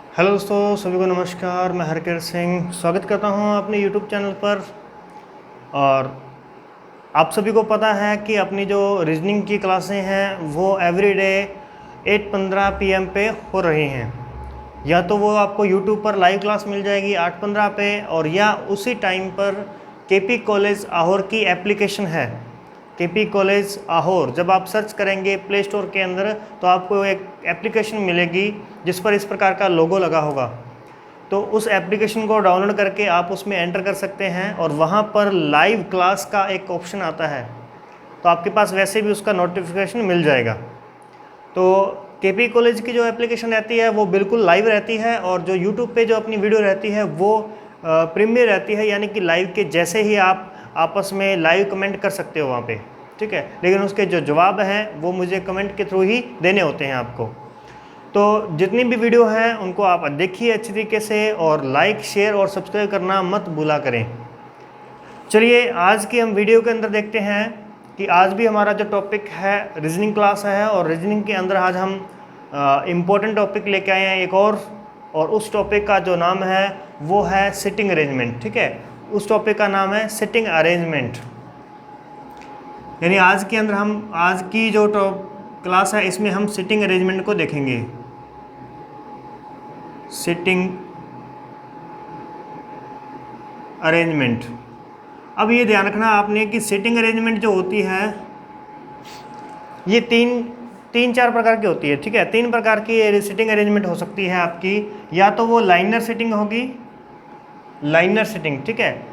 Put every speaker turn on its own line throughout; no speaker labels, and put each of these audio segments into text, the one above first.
Hello दोस्तों, सभी को नमस्कार। मैं हरकिरण सिंह स्वागत करता हूं अपने यूट्यूब चैनल पर। और आप सभी को पता है कि अपनी जो रीजनिंग की क्लासें हैं वो एवरीडे 8:15 PM पे हो रही हैं। या तो वो आपको यूट्यूब पर लाइव क्लास मिल जाएगी 8:15 पे, और या उसी टाइम पर केपी कॉलेज आहोर की एप्लीकेशन है, केपी कॉलेज आहोर। जब आप सर्च करेंगे प्ले स्टोर के अंदर तो आपको एक एप्लीकेशन मिलेगी जिस पर इस प्रकार का लोगो लगा होगा। तो उस एप्लीकेशन को डाउनलोड करके आप उसमें एंटर कर सकते हैं और वहाँ पर लाइव क्लास का एक ऑप्शन आता है, तो आपके पास वैसे भी उसका नोटिफिकेशन मिल जाएगा। तो केपी कॉलेज की जो एप्लीकेशन रहती है वो बिल्कुल लाइव रहती है, और जो यूट्यूब पे जो अपनी वीडियो रहती है वो प्रीमियर रहती है, यानी कि लाइव के जैसे ही आप आपस में लाइव कमेंट कर सकते हो वहाँ पे, ठीक है। लेकिन उसके जो जवाब हैं वो मुझे कमेंट के थ्रू ही देने होते हैं आपको। तो जितनी भी वीडियो हैं उनको आप देखिए अच्छी तरीके से, और लाइक, शेयर और सब्सक्राइब करना मत भूला करें। चलिए आज की हम वीडियो के अंदर देखते हैं कि आज भी हमारा जो टॉपिक है रीजनिंग क्लास है, और रीजनिंग के अंदर आज हम इम्पोर्टेंट टॉपिक लेके आए हैं एक और उस टॉपिक का जो नाम है वो है सिटिंग अरेंजमेंट, ठीक है। उस टॉपिक का नाम है सिटिंग अरेंजमेंट। यानी आज के अंदर हम आज की जो क्लास है इसमें हम सिटिंग अरेंजमेंट को देखेंगे। Sitting arrangement. अब ये ध्यान रखना आपने कि सिटिंग अरेंजमेंट जो होती है ये तीन चार प्रकार की होती है, ठीक है। 3 प्रकार की सिटिंग अरेंजमेंट हो सकती है आपकी। या तो वो लाइनर सिटिंग होगी, लाइनर सिटिंग, ठीक है,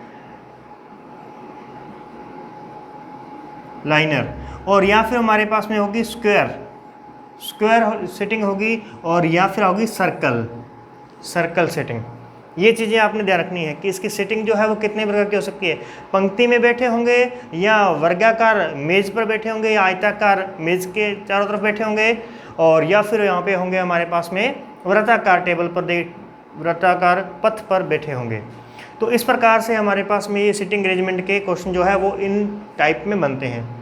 लाइनर। और या फिर हमारे पास में होगी स्क्वायर सिटिंग होगी, और या फिर होगी सर्कल सिटिंग। ये चीज़ें आपने ध्यान रखनी है कि इसकी सिटिंग जो है वो कितने प्रकार की हो सकती है। पंक्ति में बैठे होंगे, या वर्गाकार मेज पर बैठे होंगे, या आयताकार मेज के चारों तरफ बैठे होंगे, और या फिर यहाँ पे होंगे हमारे पास में वृत्ताकार टेबल पर वृत्ताकार पथ पर बैठे होंगे। तो इस प्रकार से हमारे पास में ये सिटिंग अरेंजमेंट के क्वेश्चन जो है वो इन टाइप में बनते हैं।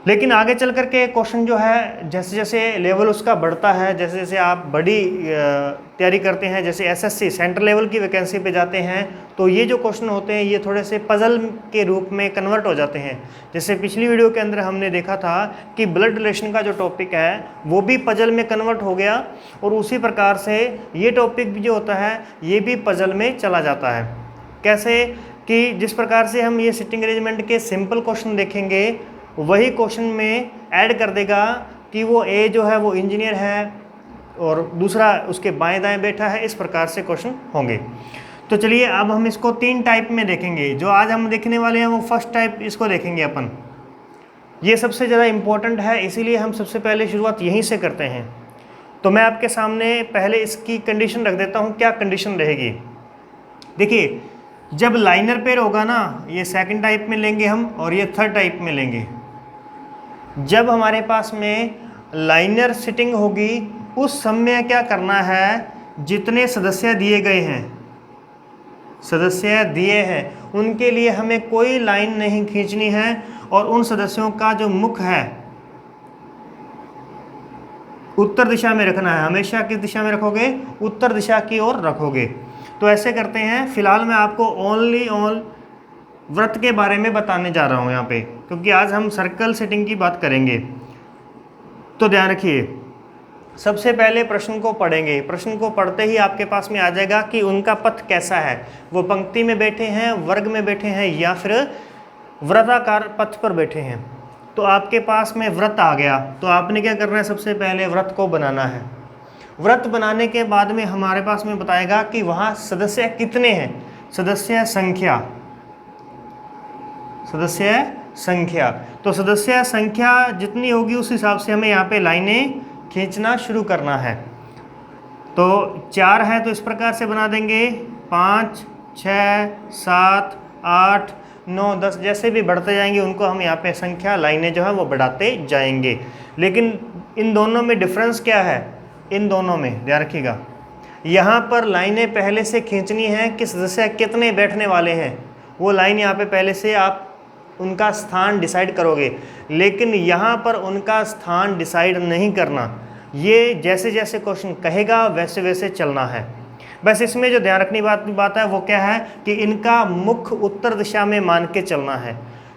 लेकिन आगे चल कर के क्वेश्चन जो है जैसे जैसे लेवल उसका बढ़ता है, जैसे जैसे आप बड़ी तैयारी करते हैं, जैसे एसएससी सेंट्रल लेवल की वैकेंसी पे जाते हैं, तो ये जो क्वेश्चन होते हैं ये थोड़े से पजल के रूप में कन्वर्ट हो जाते हैं। जैसे पिछली वीडियो के अंदर हमने देखा था कि ब्लड रिलेशन का जो टॉपिक है वो भी पजल में कन्वर्ट हो गया, और उसी प्रकार से ये टॉपिक भी जो होता है ये भी पजल में चला जाता है। कैसे कि जिस प्रकार से हम ये सिटिंग अरेंजमेंट के सिंपल क्वेश्चन देखेंगे वही क्वेश्चन में ऐड कर देगा कि वो ए जो है वो इंजीनियर है और दूसरा उसके बाएं दाएं बैठा है। इस प्रकार से क्वेश्चन होंगे। तो चलिए अब हम इसको 3 टाइप में देखेंगे। जो आज हम देखने वाले हैं वो फर्स्ट टाइप इसको देखेंगे अपन। ये सबसे ज़्यादा इम्पोर्टेंट है, इसीलिए हम सबसे पहले शुरुआत यहीं से करते हैं। तो मैं आपके सामने पहले इसकी कंडीशन रख देता हूँ, क्या कंडीशन रहेगी। देखिए, जब लाइनर पेयर होगा ना, ये सेकंड टाइप में लेंगे हम और ये थर्ड टाइप में लेंगे। जब हमारे पास में लाइनर सिटिंग होगी उस समय क्या करना है, जितने सदस्य दिए गए हैं, सदस्य दिए हैं उनके लिए हमें कोई लाइन नहीं खींचनी है, और उन सदस्यों का जो मुख है उत्तर दिशा में रखना है। हमेशा किस दिशा में रखोगे? उत्तर दिशा की ओर रखोगे। तो ऐसे करते हैं। फिलहाल मैं आपको ओनली वृत्त के बारे में बताने जा रहा हूँ यहाँ पे, क्योंकि आज हम सर्कल सेटिंग की बात करेंगे। तो ध्यान रखिए, सबसे पहले प्रश्न को पढ़ेंगे। प्रश्न को पढ़ते ही आपके पास में आ जाएगा कि उनका पथ कैसा है, वो पंक्ति में बैठे हैं, वर्ग में बैठे हैं, या फिर वृत्ताकार पथ पर बैठे हैं। तो आपके पास में वृत्त आ गया, तो आपने क्या करना है, सबसे पहले वृत्त को बनाना है। वृत्त बनाने के बाद में हमारे पास में बताएगा कि वहाँ सदस्य कितने हैं, सदस्य संख्या, सदस्य संख्या। तो सदस्य संख्या जितनी होगी उस हिसाब से हमें यहाँ पे लाइनें खींचना शुरू करना है। तो 4 है तो इस प्रकार से बना देंगे, 5, 6, 7, 8, 9, 10 जैसे भी बढ़ते जाएंगे उनको हम यहाँ पे संख्या लाइनें जो है वो बढ़ाते जाएंगे। लेकिन इन दोनों में डिफरेंस क्या है, इन दोनों में ध्यान रखिएगा। यहाँ पर लाइनें पहले से खींचनी है कि सदस्य कितने बैठने वाले हैं, वो लाइन यहाँ पे पहले से आप उनका स्थान डिसाइड करोगे। लेकिन यहाँ पर उनका स्थान डिसाइड नहीं करना, ये जैसे जैसे क्वेश्चन कहेगा वैसे वैसे चलना है। बस इसमें जो ध्यान रखनी बात है वो क्या है कि इनका मुख उत्तर दिशा में मान के चलना है।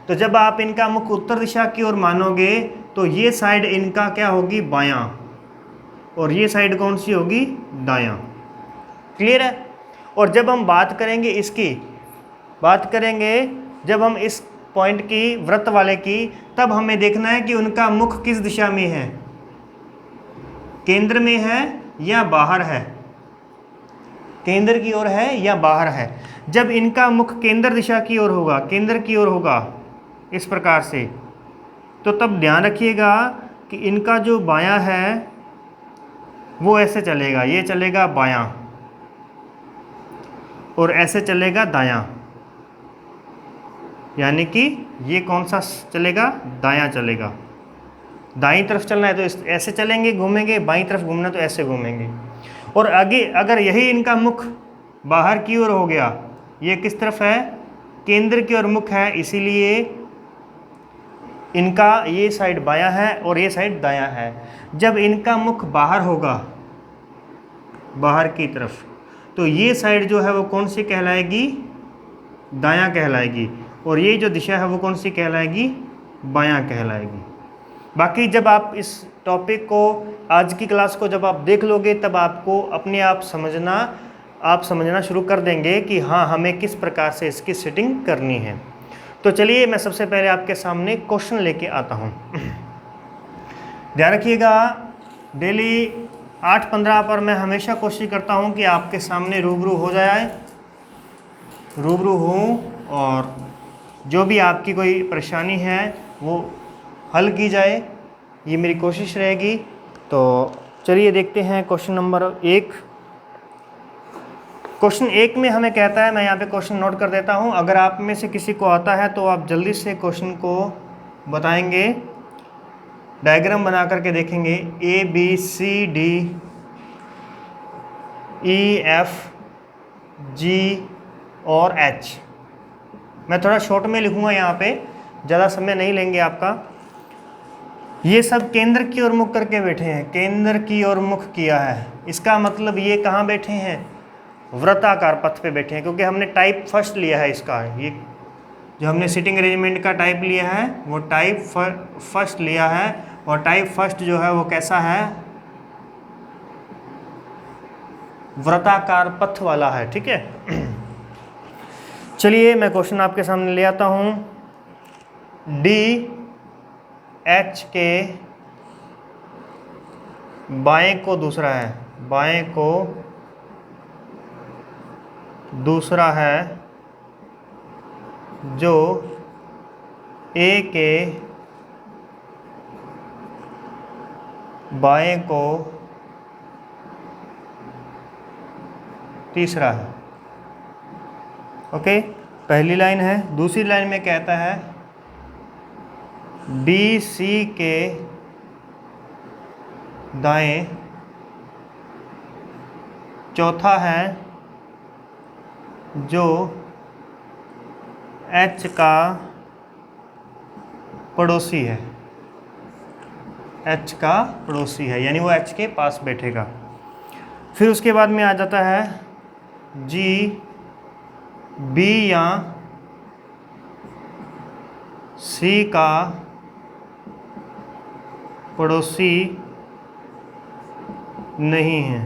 तो जब आप इनका मुख उत्तर दिशा की ओर मानोगे तो ये साइड इनका क्या होगी, बायां, और ये साइड कौन सी होगी, दायां। क्लियर है। और जब हम बात करेंगे इसकी, बात करेंगे जब हम इस पॉइंट की, वृत्त वाले की, तब हमें देखना है कि उनका मुख किस दिशा में है, केंद्र में है या बाहर है, केंद्र की ओर है या बाहर है। जब इनका मुख केंद्र दिशा की ओर होगा, केंद्र की ओर होगा इस प्रकार से, तो तब ध्यान रखिएगा कि इनका जो बायां है वो ऐसे चलेगा, ये चलेगा बायां और ऐसे चलेगा दायां, यानी कि ये कौन सा चलेगा, दायां चलेगा। दाईं तरफ चलना है तो ऐसे चलेंगे, घूमेंगे, बाईं तरफ घूमना तो ऐसे घूमेंगे। और आगे अगर यही इनका मुख बाहर की ओर हो गया, ये किस तरफ है, केंद्र की ओर मुख है, इसीलिए इनका ये साइड बायां है और ये साइड दायां है। जब इनका मुख बाहर होगा, बाहर की तरफ, तो ये साइड जो है वो कौन सी कहलाएगी, दायां कहलाएगी, और ये जो दिशा है वो कौन सी कहलाएगी, बायां कहलाएगी। बाकी जब आप इस टॉपिक को, आज की क्लास को जब आप देख लोगे तब आपको अपने आप समझना शुरू कर देंगे कि हाँ हमें किस प्रकार से इसकी सेटिंग करनी है। तो चलिए मैं सबसे पहले आपके सामने क्वेश्चन लेके आता हूँ। ध्यान रखिएगा, डेली 8:15 पर मैं हमेशा कोशिश करता हूँ कि आपके सामने रूबरू हो जाए, रूबरू हूँ, और जो भी आपकी कोई परेशानी है वो हल की जाए, ये मेरी कोशिश रहेगी। तो चलिए देखते हैं क्वेश्चन नंबर 1। क्वेश्चन 1 में हमें कहता है, मैं यहाँ पे क्वेश्चन नोट कर देता हूँ, अगर आप में से किसी को आता है तो आप जल्दी से क्वेश्चन को बताएंगे, डायग्राम बना करके देखेंगे। ABCD EF G और H। मैं थोड़ा शॉर्ट में लिखूँगा, यहाँ पे ज़्यादा समय नहीं लेंगे आपका। ये सब केंद्र की ओर मुख करके बैठे हैं, केंद्र की ओर मुख किया है, इसका मतलब ये कहाँ बैठे हैं, वृत्ताकार पथ पे बैठे हैं, क्योंकि हमने टाइप फर्स्ट लिया है इसका। ये जो हमने सिटिंग अरेंजमेंट का टाइप लिया है वो टाइप फर्स्ट लिया है, और टाइप फर्स्ट जो है वो कैसा है, वृत्ताकार पथ वाला है। ठीक है, चलिए मैं क्वेश्चन आपके सामने ले आता हूँ। DH के बाएं को दूसरा है, बाएं को दूसरा है, जो A के बाएं को तीसरा है। ओके, पहली लाइन है। दूसरी लाइन में कहता है BC के दाएं चौथा है, जो H का पड़ोसी है, H का पड़ोसी है, यानी वो H के पास बैठेगा। फिर उसके बाद में आ जाता है G B या C का पड़ोसी नहीं है,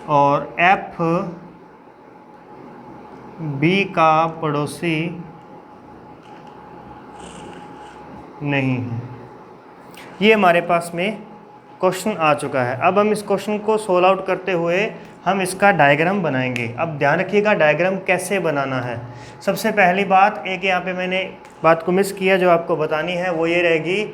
और F B का पड़ोसी नहीं है। ये हमारे पास में क्वेश्चन आ चुका है। अब हम इस क्वेश्चन को सोल्व आउट करते हुए हम इसका डायग्राम बनाएंगे। अब ध्यान रखिएगा डायग्राम कैसे बनाना है। सबसे पहली बात, एक यहाँ पे मैंने बात को मिस किया जो आपको बतानी है, वो ये रहेगी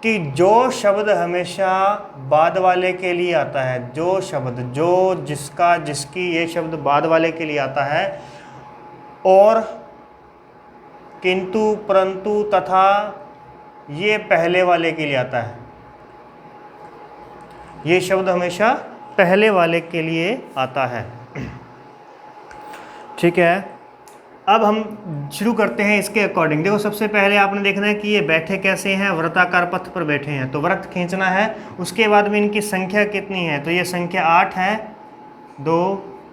कि जो शब्द हमेशा बाद वाले के लिए आता है, जो शब्द, जो, जिसका, जिसकी, ये शब्द बाद वाले के लिए आता है, और, किंतु, परंतु, तथा, ये पहले वाले के लिए आता है। ये शब्द हमेशा पहले वाले के लिए आता है। ठीक है, अब हम शुरू करते हैं इसके अकॉर्डिंग। देखो सबसे पहले आपने देखना है कि ये बैठे कैसे हैं, वृत्ताकार पथ पर बैठे हैं, तो वृत्त खींचना है। उसके बाद में इनकी संख्या कितनी है, तो ये संख्या 8 है, 2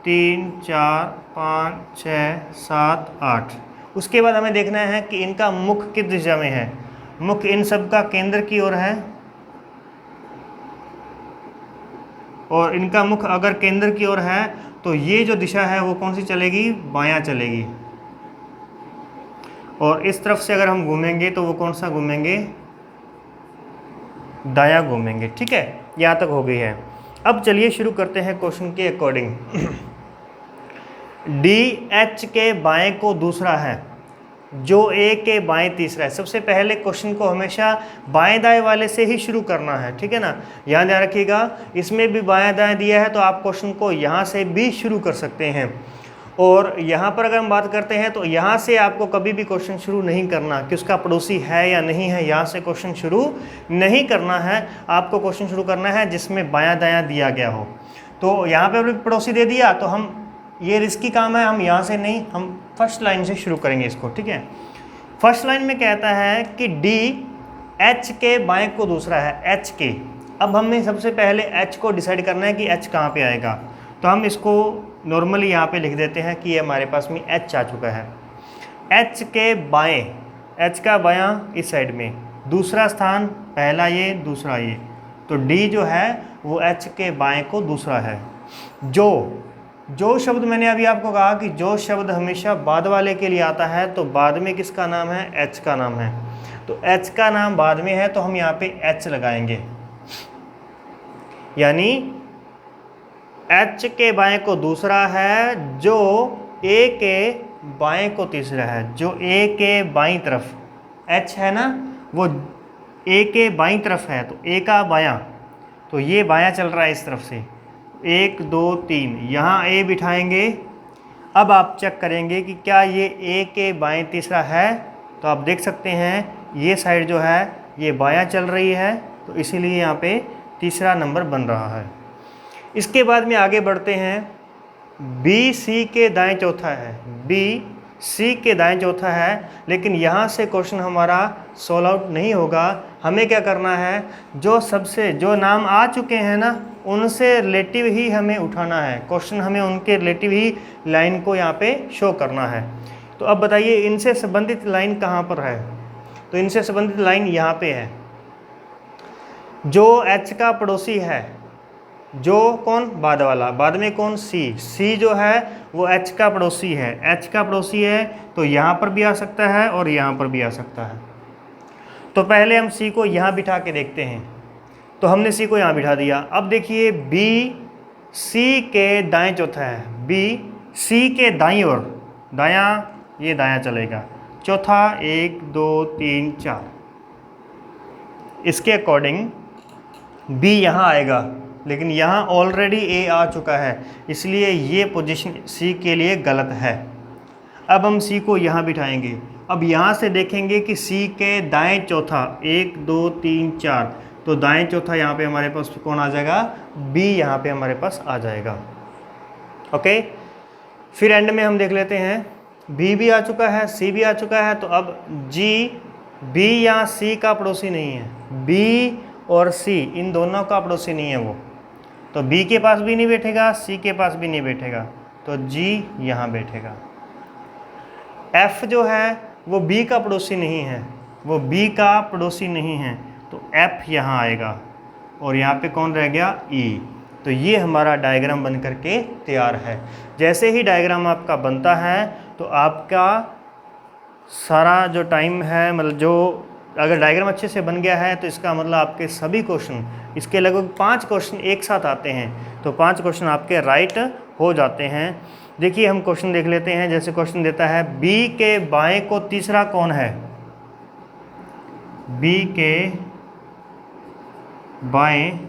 3 4 5 6 7 8। उसके बाद हमें देखना है कि इनका मुख किस दिशा में है। मुख इन सब का केंद्र की ओर है, और इनका मुख अगर केंद्र की ओर है तो ये जो दिशा है वो कौन सी चलेगी, बायां चलेगी। और इस तरफ से अगर हम घूमेंगे तो वो कौन सा घूमेंगे, दायां घूमेंगे। ठीक है, यहाँ तक हो गई है। अब चलिए शुरू करते हैं क्वेश्चन के अकॉर्डिंग। डी एच के बाएं को दूसरा है, जो ए के बाएं तीसरा है। सबसे पहले क्वेश्चन को हमेशा बाएं दाएं वाले से ही शुरू करना है, ठीक है ना। यहाँ ध्यान रखिएगा, इसमें भी बाएं दाएं दिया है तो आप क्वेश्चन को यहाँ से भी शुरू कर सकते हैं। और यहाँ पर अगर हम बात करते हैं तो यहाँ से आपको कभी भी क्वेश्चन शुरू नहीं करना कि उसका पड़ोसी है या नहीं है, यहाँ से क्वेश्चन शुरू नहीं करना है। आपको क्वेश्चन शुरू करना है जिसमें बायां दायां दिया गया हो। तो यहाँ पे पड़ोसी दे दिया तो हम, ये रिस्की काम है, हम यहाँ से नहीं, हम फर्स्ट लाइन से शुरू करेंगे इसको। ठीक है, फर्स्ट लाइन में कहता है कि डी एच के बाएं को दूसरा है, एच के। अब हमें सबसे पहले एच को डिसाइड करना है कि एच कहाँ पे आएगा। तो हम इसको नॉर्मली यहाँ पे लिख देते हैं कि ये हमारे पास में एच आ चुका है। एच के बाएं, एच का बायां इस साइड में, दूसरा स्थान पहला ये, दूसरा ये, तो डी जो है वो एच के बाएं को दूसरा है। जो शब्द मैंने अभी आपको कहा कि जो शब्द हमेशा बाद वाले के लिए आता है तो बाद में किसका नाम है, एच का नाम है। तो एच का नाम बाद में है तो हम यहाँ पे एच लगाएंगे, यानी एच के बाएं को दूसरा है, जो ए के बाएं को तीसरा है। जो ए के बाईं तरफ एच है ना, वो ए के बाईं तरफ है, तो ए का बायां, तो ये बायां चल रहा है इस तरफ से, 1 2 3, यहाँ ए बिठाएंगे। अब आप चेक करेंगे कि क्या ये ए के बाएं तीसरा है, तो आप देख सकते हैं ये साइड जो है ये बायां चल रही है, तो इसीलिए यहाँ पे तीसरा नंबर बन रहा है। इसके बाद में आगे बढ़ते हैं, बी सी के दाएं चौथा है, बी सी के दाएं चौथा है, लेकिन यहाँ से क्वेश्चन हमारा सॉल्व आउट नहीं होगा। हमें क्या करना है, जो नाम आ चुके हैं ना उनसे रिलेटिव ही हमें उठाना है क्वेश्चन, हमें उनके रिलेटिव ही लाइन को यहाँ पे शो करना है। तो अब बताइए इनसे संबंधित लाइन कहाँ पर है, तो इनसे संबंधित लाइन यहाँ पे है। जो एच का पड़ोसी है, जो कौन, बाद वाला, बाद में कौन, सी जो है वो एच का पड़ोसी है। एच का पड़ोसी है तो यहाँ पर भी आ सकता है और यहाँ पर भी आ सकता है। तो पहले हम सी को यहाँ बिठा के देखते हैं, तो हमने सी को यहाँ बिठा दिया। अब देखिए बी सी के दाएं चौथा है, बी सी के दाईं ओर, दायां, ये दायां चलेगा, चौथा 1 2 3 4। इसके अकॉर्डिंग बी यहाँ आएगा, लेकिन यहाँ ऑलरेडी ए आ चुका है, इसलिए ये पोजीशन सी के लिए गलत है। अब हम सी को यहाँ बिठाएंगे। अब यहाँ से देखेंगे कि सी के दाएं चौथा 1 2 3 4, तो दाएं चौथा यहाँ पे हमारे पास कौन आ जाएगा, बी यहाँ पे हमारे पास आ जाएगा। ओके, फिर एंड में हम देख लेते हैं, बी भी आ चुका है, सी भी आ चुका है, तो अब जी, बी या सी का पड़ोसी नहीं है, बी और सी इन दोनों का पड़ोसी नहीं है वो, तो बी के पास भी नहीं बैठेगा, सी के पास भी नहीं बैठेगा, तो जी यहाँ बैठेगा। एफ जो है वो बी का पड़ोसी नहीं है, वो बी का पड़ोसी नहीं है, तो एफ यहाँ आएगा, और यहाँ पे कौन रह गया, ई। तो ये हमारा डायग्राम बन करके तैयार है। जैसे ही डायग्राम आपका बनता है तो आपका सारा जो टाइम है, मतलब जो अगर डायग्राम अच्छे से बन गया है तो इसका मतलब आपके सभी क्वेश्चन, इसके लगभग 5 क्वेश्चन एक साथ आते हैं, तो 5 क्वेश्चन आपके राइट हो जाते हैं। देखिए हम क्वेश्चन देख लेते हैं। जैसे क्वेश्चन देता है, बी के बाएं को तीसरा कौन है, बी के बाएं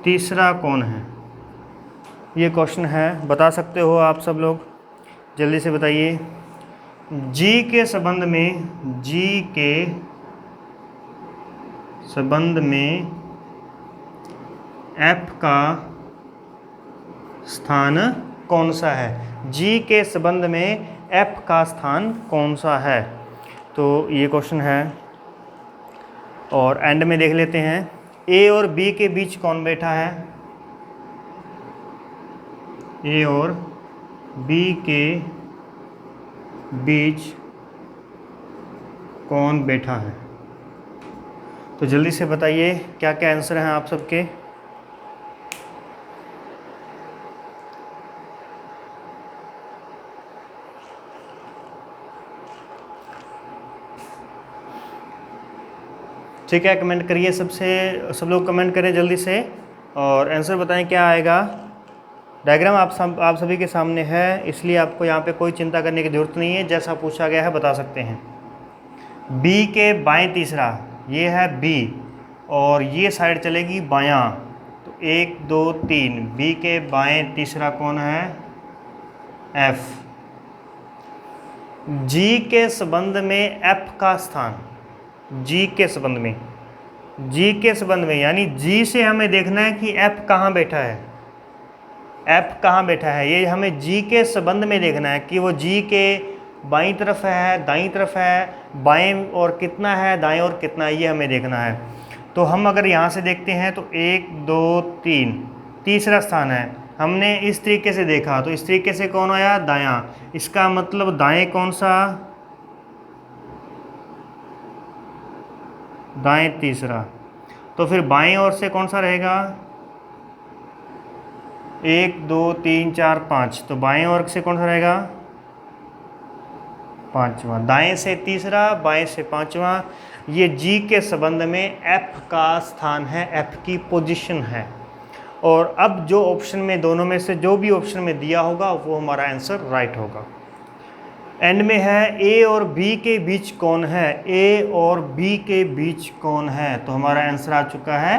तीसरा कौन है, ये क्वेश्चन है। बता सकते हो आप सब लोग, जल्दी से बताइए। जी के संबंध में, जी के संबंध में एफ का स्थान कौन सा है, जी के संबंध में एफ का स्थान कौन सा है। तो ये क्वेश्चन है और एंड में देख लेते हैं ए और बी के बीच कौन बैठा है, ए और बी के बीच कौन बैठा है। तो जल्दी से बताइए क्या क्या आंसर हैं आप सबके। ठीक है, कमेंट करिए, सब लोग कमेंट करें जल्दी से और आंसर बताएं क्या आएगा। डायग्राम आप सभी के सामने है, इसलिए आपको यहाँ पे कोई चिंता करने की ज़रूरत नहीं है, जैसा पूछा गया है बता सकते हैं। बी के बाएं तीसरा, ये है बी और ये साइड चलेगी बायां, तो 1 2 3, बी के बाएं तीसरा कौन है, एफ। जी के संबंध में एफ का स्थान, जी के संबंध में, जी के संबंध में यानी जी से हमें देखना है कि एफ कहाँ बैठा है, एफ कहाँ बैठा है, ये हमें जी के संबंध में देखना है कि वो जी के बाईं तरफ है, दाईं तरफ है, बाएं और कितना है, दाएं और कितना है, ये हमें देखना है। तो हम अगर यहाँ से देखते हैं तो 1 2 3 तीसरा स्थान है, हमने इस तरीके से देखा तो इस तरीके से कौन आया, दायां, इसका मतलब दाएं कौन सा, दाएं तीसरा। तो फिर बाएं ओर से कौन सा रहेगा, 1 2 3 4 5, तो बाएं ओर से कौन सा रहेगा, पांचवा। दाएं से तीसरा, बाएं से पांचवा, ये जी के संबंध में एफ का स्थान है, एफ की पोजीशन है। और अब जो ऑप्शन में, दोनों में से जो भी ऑप्शन में दिया होगा वो हमारा आंसर राइट होगा। एंड में है ए और बी के बीच कौन है, ए और बी के बीच कौन है, तो हमारा आंसर आ चुका है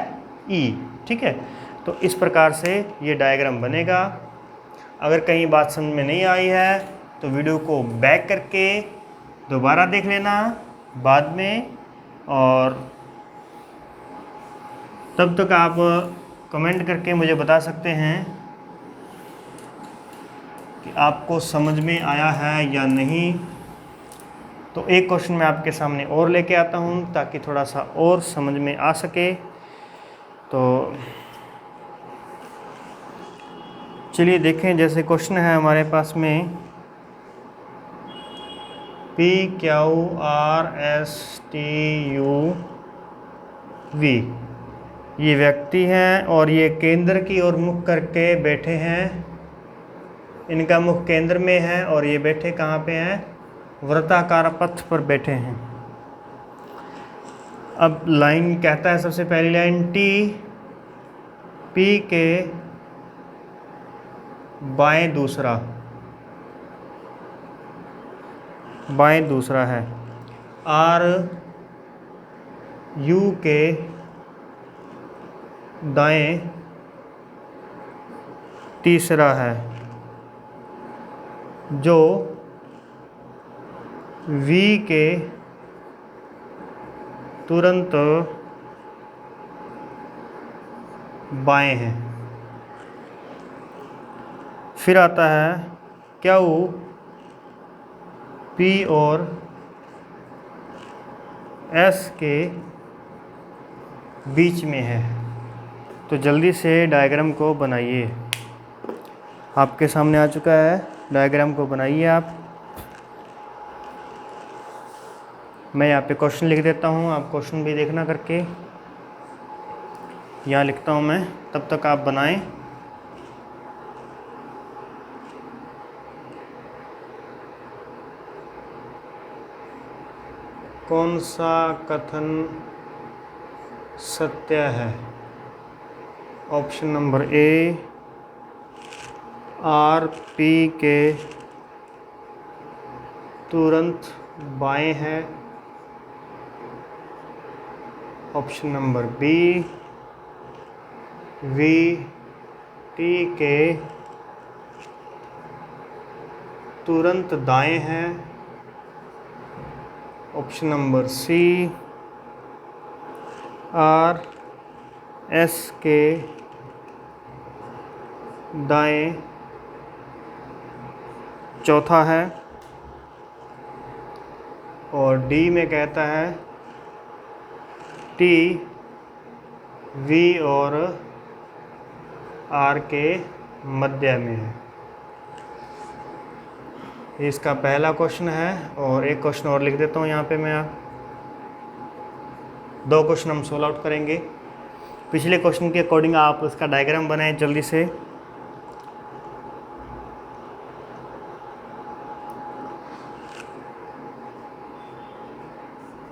ई। ठीक है, तो इस प्रकार से ये डायग्राम बनेगा। अगर कहीं बात समझ में नहीं आई है तो वीडियो को बैक करके दोबारा देख लेना बाद में, और तब तक आप कमेंट करके मुझे बता सकते हैं कि आपको समझ में आया है या नहीं। तो एक क्वेश्चन मैं आपके सामने और लेके आता हूँ ताकि थोड़ा सा और समझ में आ सके। तो चलिए देखें, जैसे क्वेश्चन है हमारे पास में PQRSTUV, ये व्यक्ति हैं और ये केंद्र की ओर मुख करके बैठे हैं, इनका मुख केंद्र में है और ये बैठे कहाँ पे हैं, वृत्ताकार पथ पर बैठे हैं। अब लाइन कहता है, सबसे पहली लाइन टी पी के बाएं दूसरा, बाएं दूसरा है, आर यू के दाएं तीसरा है, जो वी के तुरंत बाएं हैं। फिर आता है क्यू पी और एस के बीच में है। तो जल्दी से डायग्राम को बनाइए, आपके सामने आ चुका है, डायग्राम को बनाइए आप। मैं यहाँ पे क्वेश्चन लिख देता हूँ, आप क्वेश्चन भी देखना करके, यहाँ लिखता हूँ मैं, तब तक आप बनाएं। कौन सा कथन सत्य है? Option number A, R P के तुरंत बाएं है। Option number B, V T के तुरंत दाएं है। Option number C, R S के दाएं चौथा है, और डी में कहता है टी वी और आर के मध्य में है। इसका पहला क्वेश्चन है, और एक क्वेश्चन और लिख देता हूँ यहाँ पे मैं। दो क्वेश्चन हम सोल्व आउट करेंगे। पिछले क्वेश्चन के अकॉर्डिंग आप उसका डायग्राम बनाएं जल्दी से।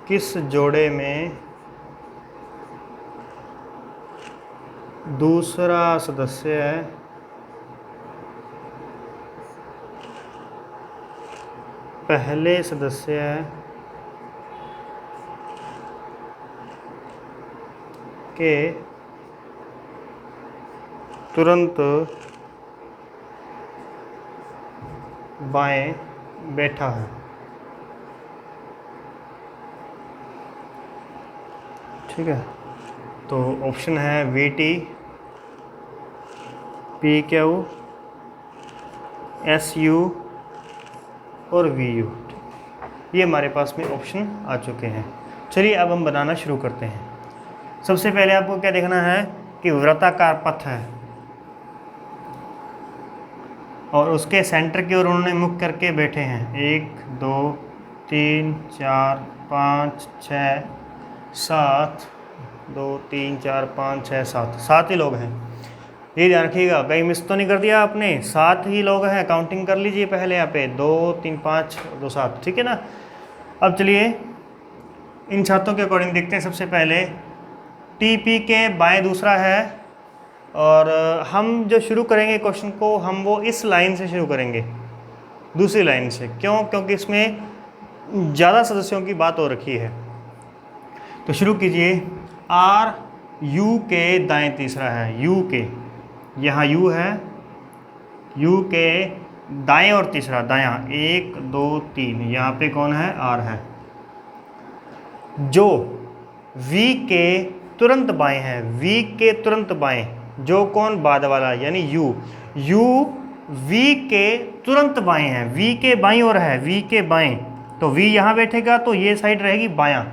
किस जोड़े में दूसरा सदस्य पहले सदस्य के तुरंत बाएं बैठा है? ठीक है, तो ऑप्शन है we T, P Q, S U और वी यू। ये हमारे पास में ऑप्शन आ चुके हैं। चलिए अब हम बनाना शुरू करते हैं। सबसे पहले आपको क्या देखना है कि वृत्ताकार पथ है, और उसके सेंटर की ओर उन्होंने मुख करके बैठे हैं। 1 2 3 4 5 6 7, 2 3 4 5 6 7, 7 ही लोग हैं। ये ध्यान रखिएगा, कहीं मिस तो नहीं कर दिया आपने। 7 ही लोग हैं, काउंटिंग कर लीजिए पहले यहाँ पे। 2 3 5 2 7, ठीक है ना। अब चलिए इन छात्रों के अकॉर्डिंग देखते हैं। सबसे पहले टी पी के बाएं दूसरा है, और हम जो शुरू करेंगे क्वेश्चन को, हम वो इस लाइन से शुरू करेंगे, दूसरी लाइन से। क्यों? क्योंकि इसमें ज़्यादा सदस्यों की बात हो रखी है। तो शुरू कीजिए। आर यू के दाएं तीसरा है, यू के, यहाँ यू है, यू के दाएं और तीसरा, दायां 1 2 3, यहाँ पे कौन है? आर है। जो वी के तुरंत बाएं है, वी के तुरंत बाएं, जो कौन? बाद वाला, यानी यू। यू वी के तुरंत बाएं है, वी के बाईं ओर है, वी के बाएं। तो वी यहाँ बैठेगा तो ये साइड रहेगी बायां।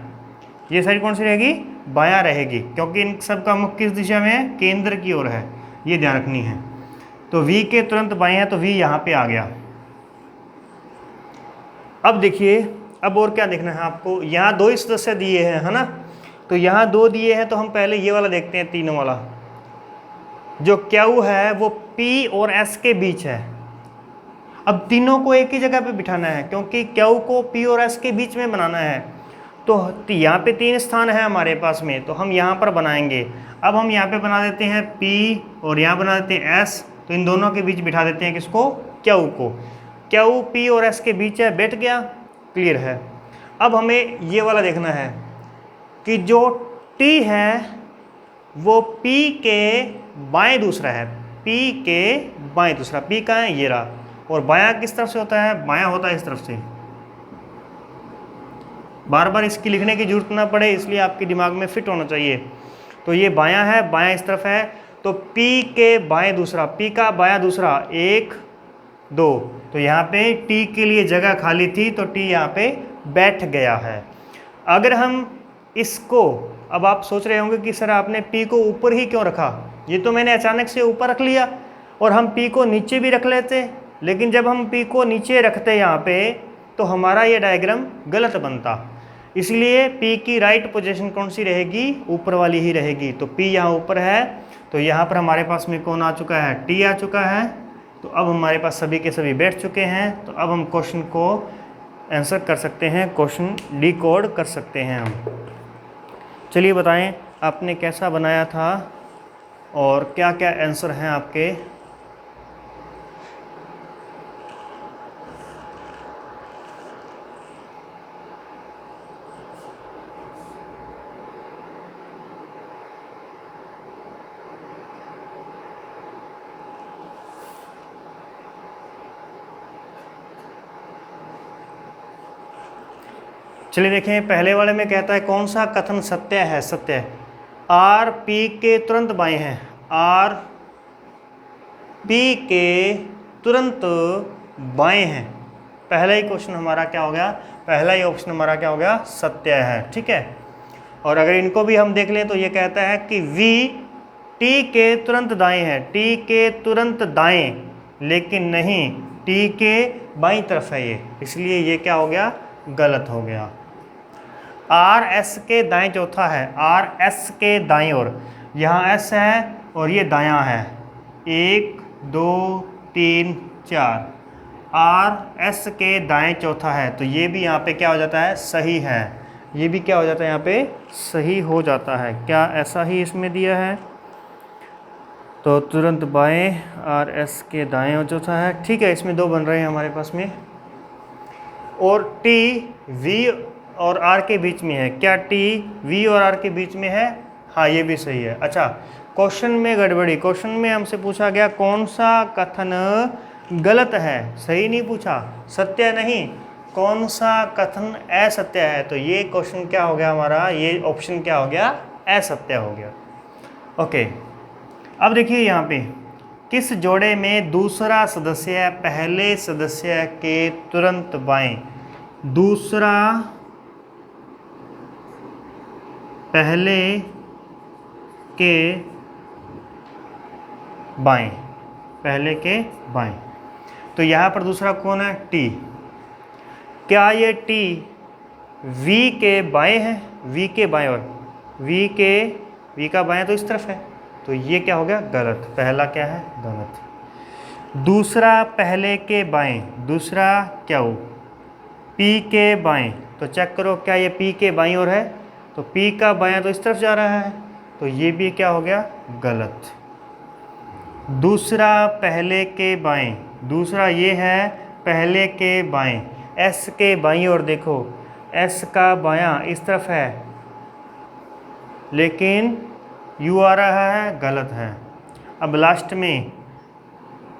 ये साइड कौन सी रहेगी? बायां रहेगी, क्योंकि इन सब का मुख किस दिशा में है? केंद्र की ओर है। ये ध्यान रखनी है। तो वी के तुरंत बाएं है, तो वी यहाँ पे आ गया। अब देखिए, अब और क्या देखना है आपको। यहाँ 2 ही सदस्य दिए हैं, है ना। तो यहाँ 2 दिए हैं, तो हम पहले ये वाला देखते हैं, तीनों वाला। जो क्यू है वो पी और एस के बीच है। अब तीनों को एक ही जगह पे बिठाना है, क्योंकि क्यू को पी और एस के बीच में बनाना है। तो यहाँ पे 3 स्थान है हमारे पास में, तो हम यहाँ पर बनाएंगे। अब हम यहाँ पे बना देते हैं पी, और यहाँ बना देते हैं एस। तो इन दोनों के बीच बिठा देते हैं किसको? क्यू को। क्यू पी और एस के बीच है, बैठ गया, क्लियर है। अब हमें ये वाला देखना है कि जो टी है वो पी के बाएं दूसरा है, पी के बाएं दूसरा। पी का है? ये रहा। और बायां किस तरफ से होता है? बायां होता है इस तरफ से। बार बार इसकी लिखने की जरूरत ना पड़े, इसलिए आपके दिमाग में फिट होना चाहिए। तो ये बायां है, बायां इस तरफ है। तो P के बाएं दूसरा, P का बायां दूसरा 1 2, तो यहाँ पे T के लिए जगह खाली थी, तो T यहाँ पे बैठ गया है। अगर हम इसको, अब आप सोच रहे होंगे कि सर आपने P को ऊपर ही क्यों रखा? ये तो मैंने अचानक से ऊपर रख लिया, और हम P को नीचे भी रख लेते। लेकिन जब हम P को नीचे रखते यहाँ पे, तो हमारा ये डायग्राम गलत बनता। इसलिए P की राइट पोजीशन कौन सी रहेगी? ऊपर वाली ही रहेगी। तो P यहाँ ऊपर है, तो यहाँ पर हमारे पास में कौन आ चुका है? T आ चुका है। तो अब हमारे पास सभी के सभी बैठ चुके हैं। तो अब हम क्वेश्चन को आंसर कर सकते हैं, क्वेश्चन डिकोड कर सकते हैं हम। चलिए बताएं आपने कैसा बनाया था और क्या क्या आंसर हैं आपके। चलिए देखें, पहले वाले में कहता है कौन सा कथन सत्य है? सत्य। आर पी के तुरंत बाएं हैं, आर पी के तुरंत बाएं हैं। पहला ही क्वेश्चन हमारा क्या हो गया, पहला ही ऑप्शन हमारा क्या हो गया, सत्य है। ठीक है, और अगर इनको भी हम देख लें तो ये कहता है कि वी टी के तुरंत दाएं है, टी के तुरंत दाएं, लेकिन नहीं, टी के बाईं तरफ है ये, इसलिए ये क्या हो गया, गलत हो गया। आर एस के दाएं चौथा है, आर एस के दाएं ओर, यहाँ एस है और ये दायां है, 1 2 3 4, आर एस के दाएं चौथा है, तो ये भी यहाँ पे क्या हो जाता है, सही है। ये भी क्या हो जाता है, यहाँ पे सही हो जाता है। क्या ऐसा ही इसमें दिया है, तो तुरंत बाएं, आर एस के दाएं और चौथा है। ठीक है, इसमें 2 बन रहे हैं हमारे पास में। और टी वी और आर के बीच में है, क्या टी वी और आर के बीच में है, हाँ ये भी सही है। अच्छा, क्वेश्चन में गड़बड़ी, क्वेश्चन में हमसे पूछा गया कौन सा कथन गलत है, सही नहीं पूछा, सत्य नहीं, कौन सा कथन असत्य है, तो ये क्वेश्चन क्या हो गया हमारा, ये ऑप्शन क्या हो गया, असत्य हो गया। ओके, अब देखिए यहाँ पे, किस जोड़े में दूसरा सदस्य पहले सदस्य के तुरंत बाएं, दूसरा पहले के बाएं, पहले के बाएं, तो यहाँ पर दूसरा कौन है, टी। क्या ये टी वी के बाएं है, वी के बाएं, और वी का बाएं तो इस तरफ है, तो ये क्या हो गया, गलत। पहला क्या है, गलत। दूसरा पहले के बाएं, दूसरा क्या हो, पी के बाएं, तो चेक करो क्या ये पी के बाईं ओर है, तो पी का बायां तो इस तरफ जा रहा है, तो ये भी क्या हो गया, गलत। दूसरा पहले के बाएं, दूसरा ये है पहले के बाएं, एस के बाईं ओर देखो, एस का बायां इस तरफ है, लेकिन यू आ रहा है, गलत है। अब लास्ट में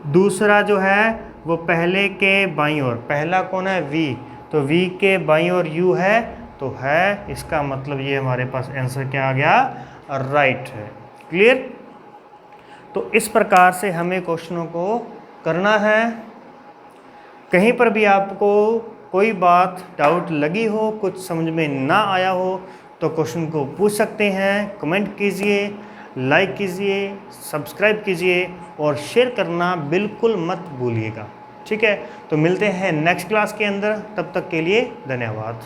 दूसरा जो है वो पहले के बाईं ओर, पहला कौन है, वी, तो वी के बाईं ओर यू है, तो है, इसका मतलब ये हमारे पास आंसर क्या आ गया, राइट है। क्लियर। तो इस प्रकार से हमें क्वेश्चनों को करना है। कहीं पर भी आपको कोई बात डाउट लगी हो, कुछ समझ में ना आया हो, तो क्वेश्चन को पूछ सकते हैं, कमेंट कीजिए, लाइक कीजिए, सब्सक्राइब कीजिए और शेयर करना बिल्कुल मत भूलिएगा। ठीक है, तो मिलते हैं नेक्स्ट क्लास के अंदर, तब तक के लिए धन्यवाद।